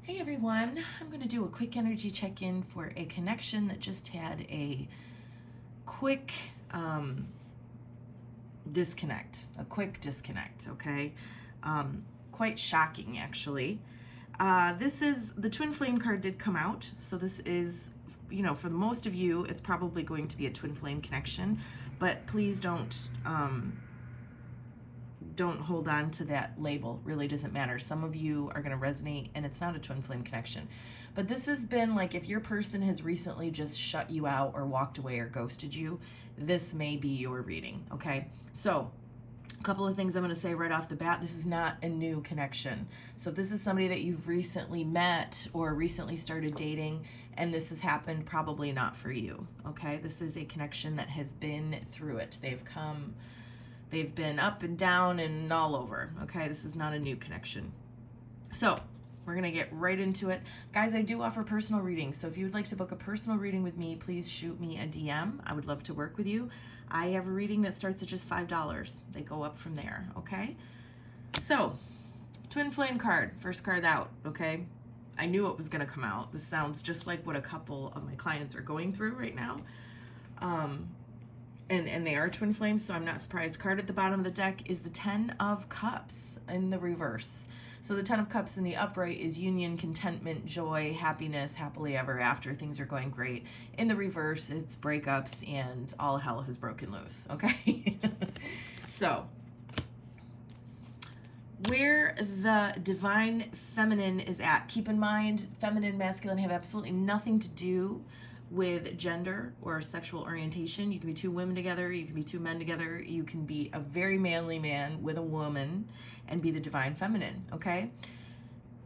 Hey everyone, I'm going to do a quick energy check-in for a connection that just had a quick disconnect, okay? Quite shocking, actually. This is, the Twin Flame card did come out, so this is, for most of you, it's probably going to be a Twin Flame connection, but please don't hold on to that label. Really doesn't matter. Some of you are going to resonate and it's not a twin flame connection. But this has been like, if your person has recently just shut you out or walked away or ghosted you, this may be your reading, okay? So a couple of things I'm going to say right off the bat. This is not a new connection. So if this is somebody that you've recently met or recently started dating and this has happened, probably not for you, okay? This is a connection that has been through it. They've been up and down and all over, okay? This is not a new connection. So we're gonna get right into it. Guys, I do offer personal readings, so if you would like to book a personal reading with me, please shoot me a DM. I would love to work with you. I have a reading that starts at just $5. They go up from there, okay? So, Twin Flame card, first card out, okay? I knew it was gonna come out. This sounds just like what a couple of my clients are going through right now. And they are twin flames, so I'm not surprised. Card at the bottom of the deck is the Ten of Cups in the reverse. So the Ten of Cups in the upright is union, contentment, joy, happiness, happily ever after. Things are going great. In the reverse, it's breakups and all hell has broken loose, okay? So, where the divine feminine is at, keep in mind, feminine, masculine have absolutely nothing to do with gender or sexual orientation. You can be two women together, you can be two men together, you can be a very manly man with a woman and be the divine feminine, okay?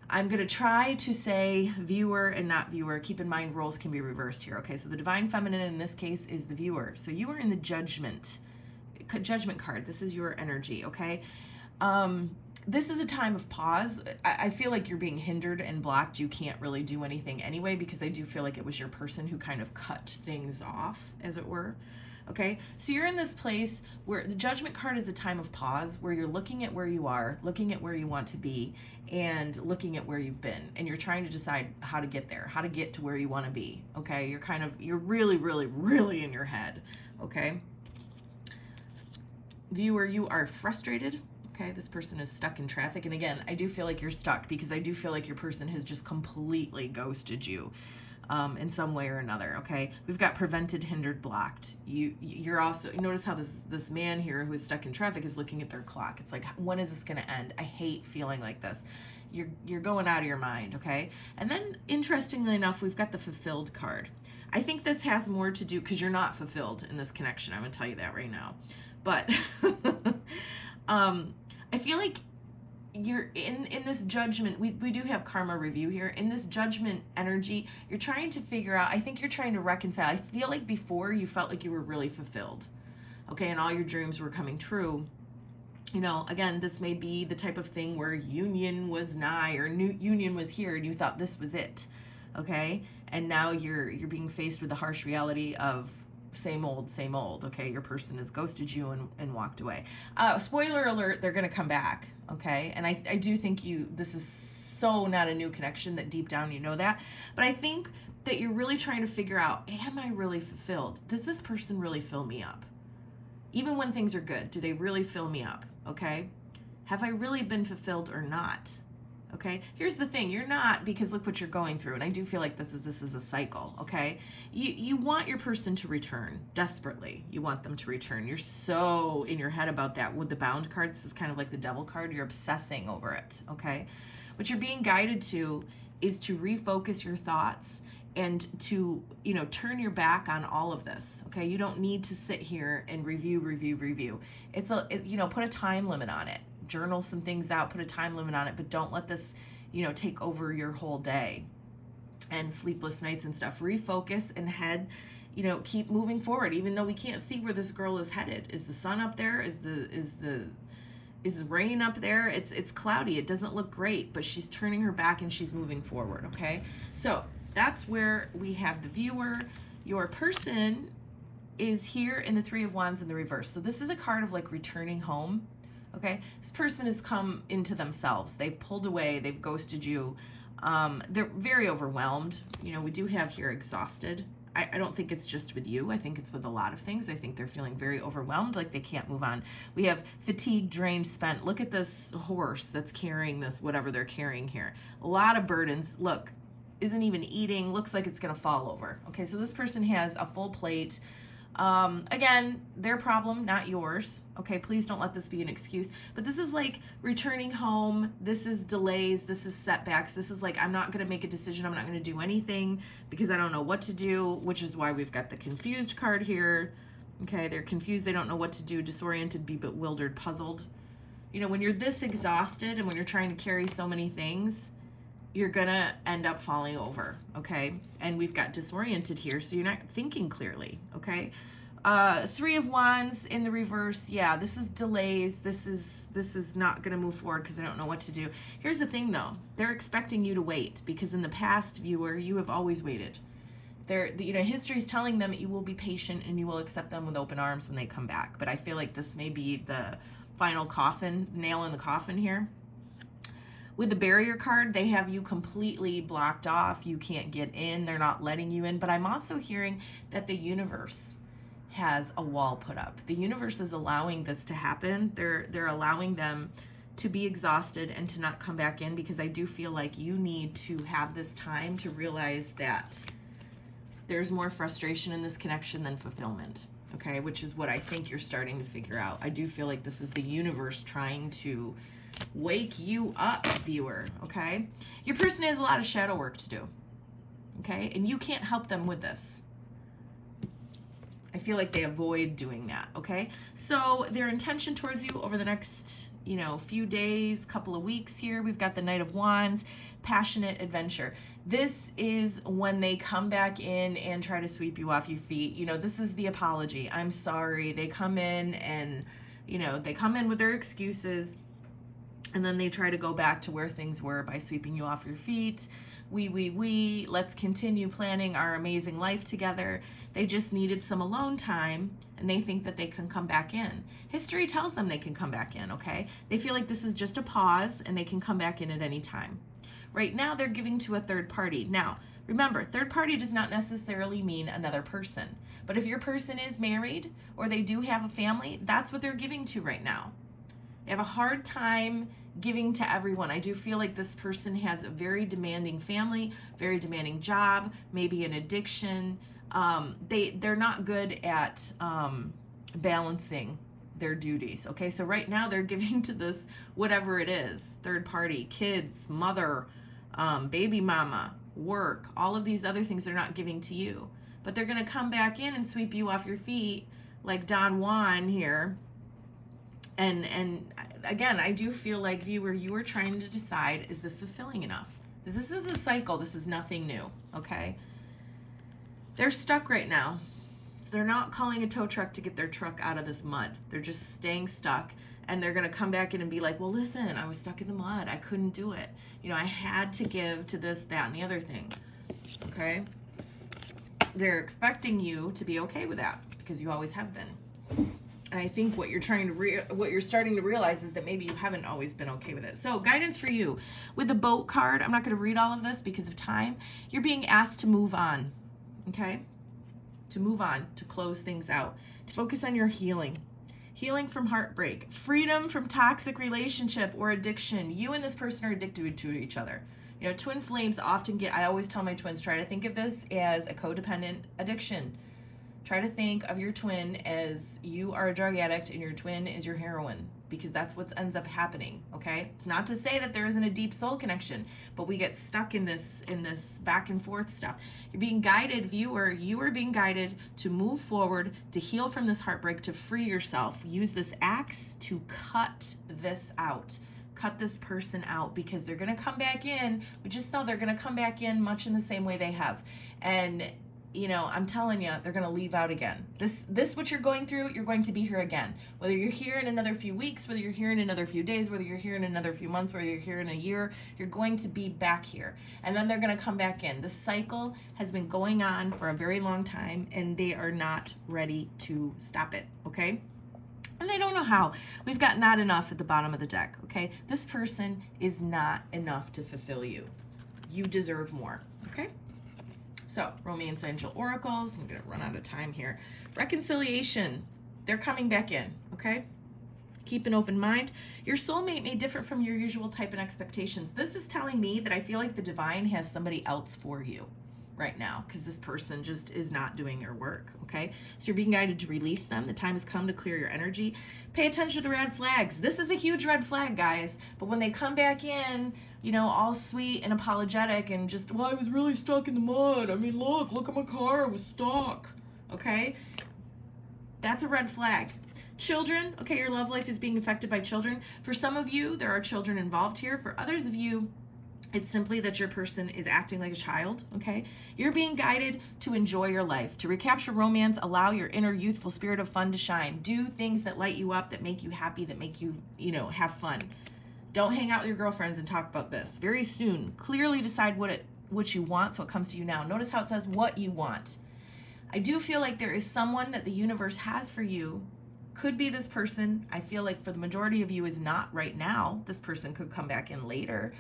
I'm gonna try to say viewer and not viewer. Keep in mind roles can be reversed here, okay? So the divine feminine in this case is the viewer. So you are in the judgment card. This is your energy, okay? This is a time of pause. I feel like you're being hindered and blocked. You can't really do anything anyway, because I do feel like it was your person who kind of cut things off, as it were. Okay, so you're in this place where the judgment card is a time of pause, where you're looking at where you are, looking at where you want to be, and looking at where you've been, and you're trying to decide how to get there, how to get to where you want to be. Okay, you're really, really, really in your head. Okay, viewer, you are frustrated. Okay, this person is stuck in traffic. And again, I do feel like you're stuck because I do feel like your person has just completely ghosted you in some way or another, okay? We've got prevented, hindered, blocked. You're also, notice how this man here who is stuck in traffic is looking at their clock. It's like, when is this gonna end? I hate feeling like this. You're going out of your mind, okay? And then, interestingly enough, we've got the fulfilled card. I think this has more to do, because you're not fulfilled in this connection. I'm gonna tell you that right now. But I feel like you're in this judgment. We do have karma review here. In this judgment energy, you're trying to figure out, I think you're trying to reconcile. I feel like before you felt like you were really fulfilled, okay, and all your dreams were coming true. You know, again, this may be the type of thing where union was nigh or new union was here and you thought this was it, okay? And now you're being faced with the harsh reality of same old, okay? Your person has ghosted you and walked away. Spoiler alert, they're gonna come back, okay? And I do think this is so not a new connection that deep down you know that. But I think that you're really trying to figure out, am I really fulfilled? Does this person really fill me up? Even when things are good, do they really fill me up, okay? Have I really been fulfilled or not? Okay, here's the thing, you're not, because look what you're going through, and I do feel like this is a cycle, okay? You want your person to return, desperately. You want them to return. You're so in your head about that. With the bound card, this is kind of like the devil card, you're obsessing over it, okay? What you're being guided to is to refocus your thoughts and to, turn your back on all of this, okay? You don't need to sit here and review. It's put a time limit on it. Journal some things out, put a time limit on it, but don't let this, take over your whole day and sleepless nights and stuff. Refocus and head, keep moving forward, even though we can't see where this girl is headed. Is the sun up there? Is the rain up there? It's cloudy. It doesn't look great, but she's turning her back and she's moving forward, okay? So that's where we have the viewer. Your person is here in the Three of Wands in the reverse. So this is a card of like returning home. Okay, this person has come into themselves. They've pulled away. They've ghosted you. They're very overwhelmed. You know, we do have here exhausted. I don't think it's just with you. I think it's with a lot of things. I think they're feeling very overwhelmed, like they can't move on. We have fatigued, drained, spent. Look at this horse that's carrying this, whatever they're carrying here. A lot of burdens. Look, isn't even eating, looks like it's gonna fall over. Okay, so this person has a full plate. Again, their problem, not yours. Okay, please don't let this be an excuse. But this is like returning home. This is delays. This is setbacks. This is like, I'm not going to make a decision. I'm not going to do anything because I don't know what to do, which is why we've got the confused card here. Okay, they're confused. They don't know what to do. Disoriented, be bewildered, puzzled. You know, when you're this exhausted and when you're trying to carry so many things, you're going to end up falling over, okay? And we've got disoriented here, so you're not thinking clearly, okay? Three of Wands in the reverse. Yeah, this is delays. This is not going to move forward because I don't know what to do. Here's the thing, though. They're expecting you to wait because in the past, viewer, you have always waited. History's telling them that you will be patient and you will accept them with open arms when they come back. But I feel like this may be the final nail in the coffin here. With the barrier card, they have you completely blocked off. You can't get in. They're not letting you in. But I'm also hearing that the universe has a wall put up. The universe is allowing this to happen. They're allowing them to be exhausted and to not come back in because I do feel like you need to have this time to realize that there's more frustration in this connection than fulfillment, okay? Which is what I think you're starting to figure out. I do feel like this is the universe trying to wake you up, viewer, okay? Your person has a lot of shadow work to do, okay? And you can't help them with this. I feel like they avoid doing that, okay? So their intention towards you over the next, few days, couple of weeks here, we've got the Knight of Wands, passionate adventure. This is when they come back in and try to sweep you off your feet. This is the apology. I'm sorry. They come in and, they come in with their excuses. And then they try to go back to where things were by sweeping you off your feet. Let's continue planning our amazing life together. They just needed some alone time and they think that they can come back in. History tells them they can come back in, okay? They feel like this is just a pause and they can come back in at any time. Right now, they're giving to a third party. Now, remember, third party does not necessarily mean another person. But if your person is married or they do have a family, that's what they're giving to right now. They have a hard time giving to everyone. I do feel like this person has a very demanding family, very demanding job, maybe an addiction. They're not good at balancing their duties. Okay, so right now they're giving to this, whatever it is, third party, kids, mother, baby mama, work, all of these other things they're not giving to you. But they're going to come back in and sweep you off your feet like Don Juan here. And again, I do feel like, viewer, you are trying to decide, is this fulfilling enough? This is a cycle. This is nothing new, okay? They're stuck right now. So they're not calling a tow truck to get their truck out of this mud. They're just staying stuck. And they're going to come back in and be like, well, listen, I was stuck in the mud. I couldn't do it. I had to give to this, that, and the other thing, okay? They're expecting you to be okay with that because you always have been. And I think what you're starting to realize is that maybe you haven't always been okay with it. So guidance for you with the boat card. I'm not going to read all of this because of time. You're being asked to move on, okay? To move on, to close things out, to focus on your healing from heartbreak, freedom from toxic relationship or addiction. You and this person are addicted to each other. Twin flames often I always tell my twins, try to think of this as a codependent addiction. Try to think of your twin as you are a drug addict and your twin is your heroine, because that's what ends up happening, okay? It's not to say that there isn't a deep soul connection, but we get stuck in this back and forth stuff. You're being guided, viewer, you are being guided to move forward, to heal from this heartbreak, to free yourself. Use this axe to cut this out. Cut this person out because they're going to come back in. We just know they're going to come back in much in the same way they have. And I'm telling you, they're going to leave out again. This what you're going through, you're going to be here again. Whether you're here in another few weeks, whether you're here in another few days, whether you're here in another few months, whether you're here in a year, you're going to be back here. And then they're going to come back in. The cycle has been going on for a very long time, and they are not ready to stop it, okay? And they don't know how. We've got not enough at the bottom of the deck, okay? This person is not enough to fulfill you. You deserve more, okay? So, Romance Angel Oracles, I'm going to run out of time here. Reconciliation, they're coming back in, okay? Keep an open mind. Your soulmate may differ from your usual type and expectations. This is telling me that I feel like the divine has somebody else for you right now because this person just is not doing their work, okay? So you're being guided to release them. The time has come to clear your energy. Pay attention to the red flags. This is a huge red flag, guys. But when they come back in, you know, all sweet and apologetic and just, well, I was really stuck in the mud. I mean, look at my car. I was stuck, okay? That's a red flag. Children, okay, your love life is being affected by children. For some of you, there are children involved here. For others of you, it's simply that your person is acting like a child, okay? You're being guided to enjoy your life, to recapture romance, allow your inner youthful spirit of fun to shine. Do things that light you up, that make you happy, that make you, you know, have fun. Don't hang out with your girlfriends and talk about this. Very soon, clearly decide what you want so it comes to you now. Notice how it says what you want. I do feel like there is someone that the universe has for you. Could be this person. I feel like for the majority of you is not right now. This person could come back in later.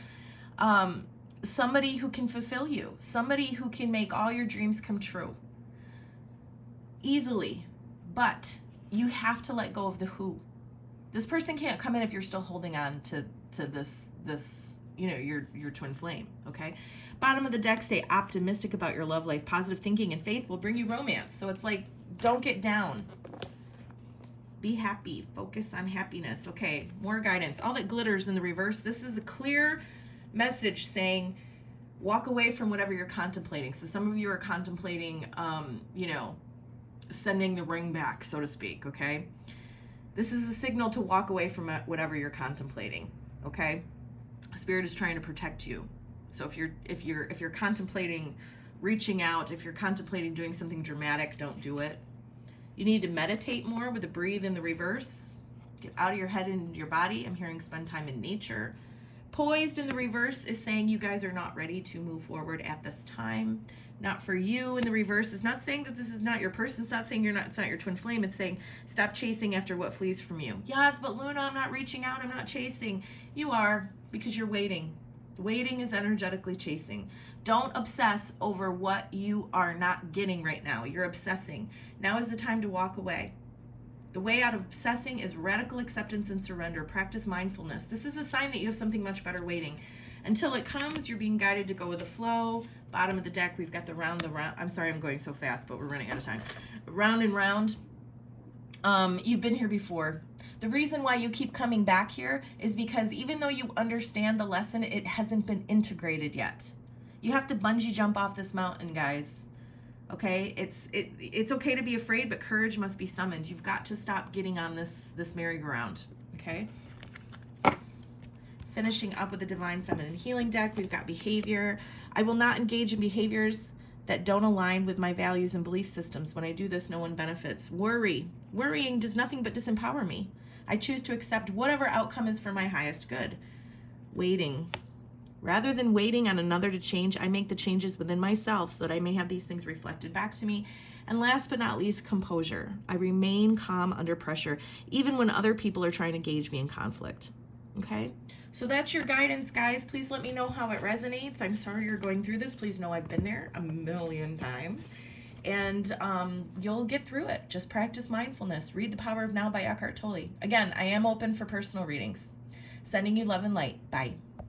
Somebody who can fulfill you, somebody who can make all your dreams come true easily, but you have to let go of the who. This person can't come in if you're still holding on to this, you know, your twin flame, okay? Bottom of the deck, stay optimistic about your love life. Positive thinking and faith will bring you romance. So it's like, don't get down. Be happy. Focus on happiness. Okay, more guidance. All that glitters in the reverse. This is a clear message saying walk away from whatever you're contemplating. So some of you are contemplating, you know, sending the ring back, so to speak, okay? This is a signal to walk away from whatever you're contemplating, okay? Spirit is trying to protect you. So if you're contemplating reaching out, if you're contemplating doing something dramatic, don't do it. You need to meditate more with the breathe in the reverse. Get out of your head and into your body. I'm hearing spend time in nature. Poised in the reverse is saying you guys are not ready to move forward at this time. Not for you in the reverse. It's not saying that this is not your person. It's not saying it's not your twin flame. It's saying stop chasing after what flees from you. Yes, but Luna, I'm not reaching out. I'm not chasing. You are, because you're waiting. Waiting is energetically chasing. Don't obsess over what you are not getting right now. You're obsessing. Now is the time to walk away. The way out of obsessing is radical acceptance and surrender. Practice mindfulness. This is a sign that you have something much better waiting. Until it comes, you're being guided to go with the flow. Bottom of the deck, we've got the round. I'm sorry I'm going so fast, but we're running out of time. Round and round. You've been here before. The reason why you keep coming back here is because even though you understand the lesson, it hasn't been integrated yet. You have to bungee jump off this mountain, guys. Okay, it's okay to be afraid, but courage must be summoned. You've got to stop getting on this merry-go-round. Okay. Finishing up with the Divine Feminine Healing deck, we've got behavior. I will not engage in behaviors that don't align with my values and belief systems. When I do this, no one benefits. Worrying does nothing but disempower me. I choose to accept whatever outcome is for my highest good. Waiting. Rather than waiting on another to change, I make the changes within myself so that I may have these things reflected back to me. And last but not least, composure. I remain calm under pressure, even when other people are trying to engage me in conflict. Okay? So that's your guidance, guys. Please let me know how it resonates. I'm sorry you're going through this. Please know I've been there a million times. And you'll get through it. Just practice mindfulness. Read The Power of Now by Eckhart Tolle. Again, I am open for personal readings. Sending you love and light. Bye.